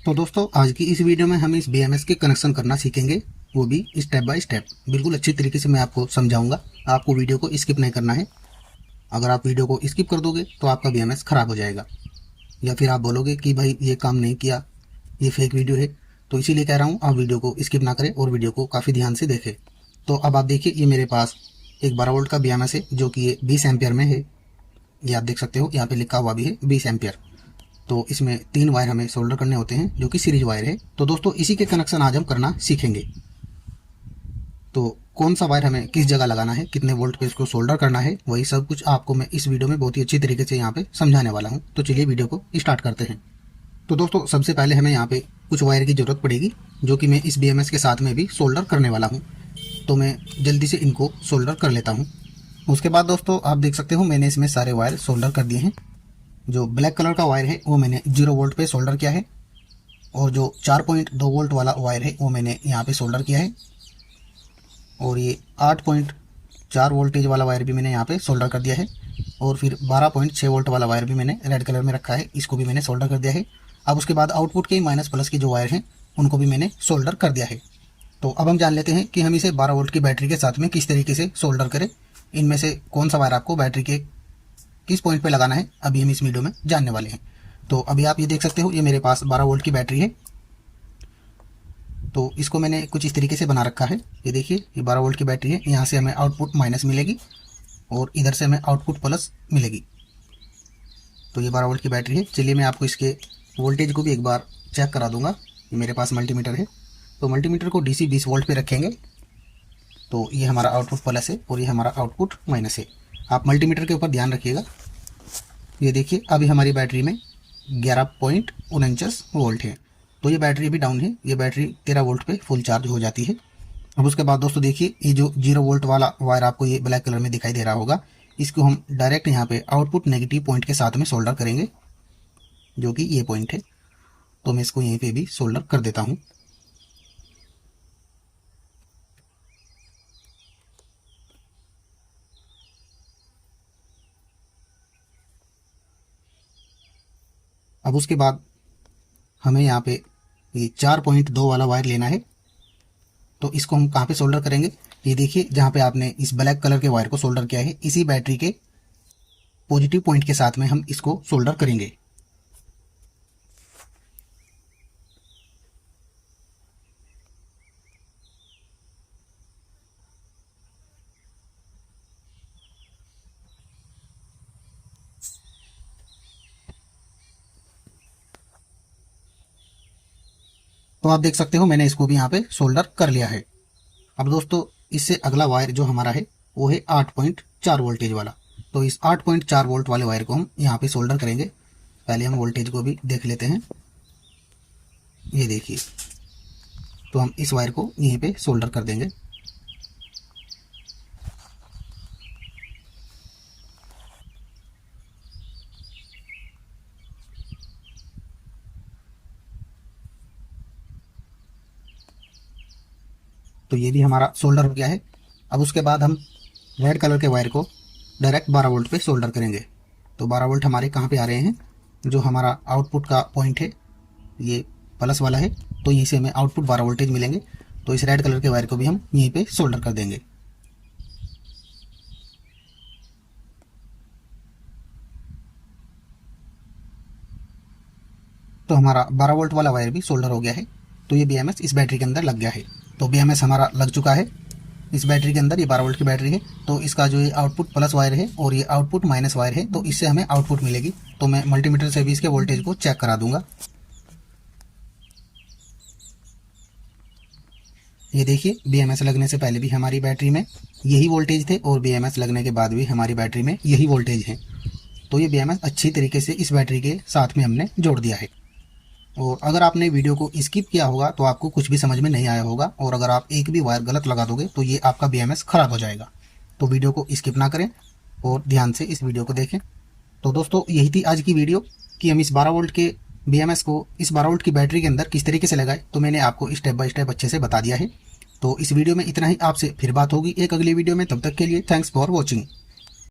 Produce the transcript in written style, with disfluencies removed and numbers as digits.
तो दोस्तों आज की इस वीडियो में हम इस BMS के कनेक्शन करना सीखेंगे, वो भी स्टेप बाय स्टेप। बिल्कुल अच्छी तरीके से मैं आपको समझाऊंगा। आपको वीडियो को स्किप नहीं करना है। अगर आप वीडियो को स्किप कर दोगे तो आपका BMS खराब हो जाएगा, या फिर आप बोलोगे कि भाई ये काम नहीं किया, ये फेक वीडियो है। तो इसीलिए कह रहा हूँ आप वीडियो को स्किप ना करें और वीडियो को काफ़ी ध्यान से देखें। तो अब आप देखिए, ये मेरे पास एक 12 वोल्ट का BMS है जो कि ये 20 एम्पियर में है। ये आप देख सकते हो, यहाँ पे लिखा हुआ भी है 20 एम्पियर। तो इसमें 3 वायर हमें सोल्डर करने होते हैं जो कि सीरीज वायर है। तो दोस्तों इसी के कनेक्शन आज हम करना सीखेंगे। तो कौन सा वायर हमें किस जगह लगाना है, कितने वोल्ट पे इसको सोल्डर करना है, वही सब कुछ आपको मैं इस वीडियो में बहुत ही अच्छी तरीके से यहाँ पे समझाने वाला हूँ। तो चलिए वीडियो को स्टार्ट करते हैं। तो दोस्तों सबसे पहले हमें यहाँ पे कुछ वायर की ज़रूरत पड़ेगी जो कि मैं इस BMS के साथ में भी सोल्डर करने वाला हूँ। तो मैं जल्दी से इनको सोल्डर कर लेता हूँ। उसके बाद दोस्तों आप देख सकते हो, मैंने इसमें सारे वायर सोल्डर कर दिए हैं। जो ब्लैक कलर का वायर है वो मैंने 0 वोल्ट पे सोल्डर किया है, और जो 4.2 वोल्ट वाला वायर है वो मैंने यहाँ पे सोल्डर किया है, और ये 8.4 वोल्टेज वाला वायर भी मैंने यहाँ पे सोल्डर कर दिया है, और फिर 12.6 वोल्ट वाला वायर भी मैंने रेड कलर में रखा है, इसको भी मैंने सोल्डर कर दिया है। अब उसके बाद आउटपुट के माइनस प्लस के जो वायर हैं उनको भी मैंने सोल्डर कर दिया है। तो अब हम जान लेते हैं कि हम इसे 12 वोल्ट की बैटरी के साथ में किस तरीके से सोल्डर करें। इनमें से कौन सा वायर आपको बैटरी के किस पॉइंट पे लगाना है, अभी हम इस वीडियो में जानने वाले हैं। तो अभी आप ये देख सकते हो, ये मेरे पास 12 वोल्ट की बैटरी है। तो इसको मैंने कुछ इस तरीके से बना रखा है। ये देखिए, ये 12 वोल्ट की बैटरी है। यहाँ से हमें आउटपुट माइनस मिलेगी और इधर से हमें आउटपुट प्लस मिलेगी। तो ये 12 वोल्ट की बैटरी है। चलिए मैं आपको इसके वोल्टेज को भी एक बार चेक करा दूंगा। ये मेरे पास मल्टीमीटर है, तो मल्टीमीटर को DC 20 वोल्ट पे रखेंगे। तो ये हमारा आउटपुट प्लस है और ये हमारा आउटपुट माइनस है। आप मल्टीमीटर के ऊपर ध्यान रखिएगा। ये देखिए, अभी हमारी बैटरी में 11.49 वोल्ट है। तो ये बैटरी अभी डाउन है। ये बैटरी 13 वोल्ट पे फुल चार्ज हो जाती है। अब उसके बाद दोस्तों देखिए, ये जो 0 वोल्ट वाला वायर आपको ये ब्लैक कलर में दिखाई दे रहा होगा, इसको हम डायरेक्ट यहाँ पे आउटपुट नेगेटिव पॉइंट के साथ में सोल्डर करेंगे, जो कि ये पॉइंट है। तो मैं इसको यहीं पे भी सोल्डर कर देता हूँ। अब उसके बाद हमें यहाँ पे ये 4.2 वाला वायर लेना है। तो इसको हम कहाँ पे सोल्डर करेंगे, ये देखिए, जहाँ पे आपने इस ब्लैक कलर के वायर को सोल्डर किया है, इसी बैटरी के पॉजिटिव पॉइंट के साथ में हम इसको सोल्डर करेंगे। तो आप देख सकते हो, मैंने इसको भी यहाँ पे सोल्डर कर लिया है। अब दोस्तों इससे अगला वायर जो हमारा है वो है 8.4 वोल्टेज वाला। तो इस 8.4 वोल्ट वाले वायर को हम यहाँ पे सोल्डर करेंगे। पहले हम वोल्टेज को भी देख लेते हैं। ये देखिए, तो हम इस वायर को यहीं पे सोल्डर कर देंगे। तो ये भी हमारा सोल्डर हो गया है। अब उसके बाद हम रेड कलर के वायर को डायरेक्ट 12 वोल्ट पे सोल्डर करेंगे। तो 12 वोल्ट हमारे कहाँ पे आ रहे हैं, जो हमारा आउटपुट का पॉइंट है ये प्लस वाला है, तो यहीं से हमें आउटपुट 12 वोल्टेज मिलेंगे। तो इस रेड कलर के वायर को भी हम यहीं पे सोल्डर कर देंगे। तो हमारा 12 वोल्ट वाला वायर भी सोल्डर हो गया है। तो ये BMS इस बैटरी के अंदर लग गया है। तो BMS हमारा लग चुका है इस बैटरी के अंदर। ये 12 वोल्ट की बैटरी है। तो इसका जो ये आउटपुट प्लस वायर है और ये आउटपुट माइनस वायर है, तो इससे हमें आउटपुट मिलेगी। तो मैं मल्टीमीटर से भी इसके वोल्टेज को चेक करा दूंगा। ये देखिए, BMS लगने से पहले भी हमारी बैटरी में यही वोल्टेज थे और BMS लगने के बाद भी हमारी बैटरी में यही वोल्टेज है। तो ये BMS अच्छी तरीके से इस बैटरी के साथ में हमने जोड़ दिया है। और अगर आपने वीडियो को स्किप किया होगा तो आपको कुछ भी समझ में नहीं आया होगा, और अगर आप एक भी वायर गलत लगा दोगे तो ये आपका BMS खराब हो जाएगा। तो वीडियो को स्किप ना करें और ध्यान से इस वीडियो को देखें। तो दोस्तों यही थी आज की वीडियो कि हम इस 12 वोल्ट के BMS को इस 12 वोल्ट की बैटरी के अंदर किस तरीके से लगाए। तो मैंने आपको स्टेप बाय स्टेप अच्छे से बता दिया है। तो इस वीडियो में इतना ही। आपसे फिर बात होगी एक अगली वीडियो में। तब तक के लिए थैंक्स फॉर वॉचिंग।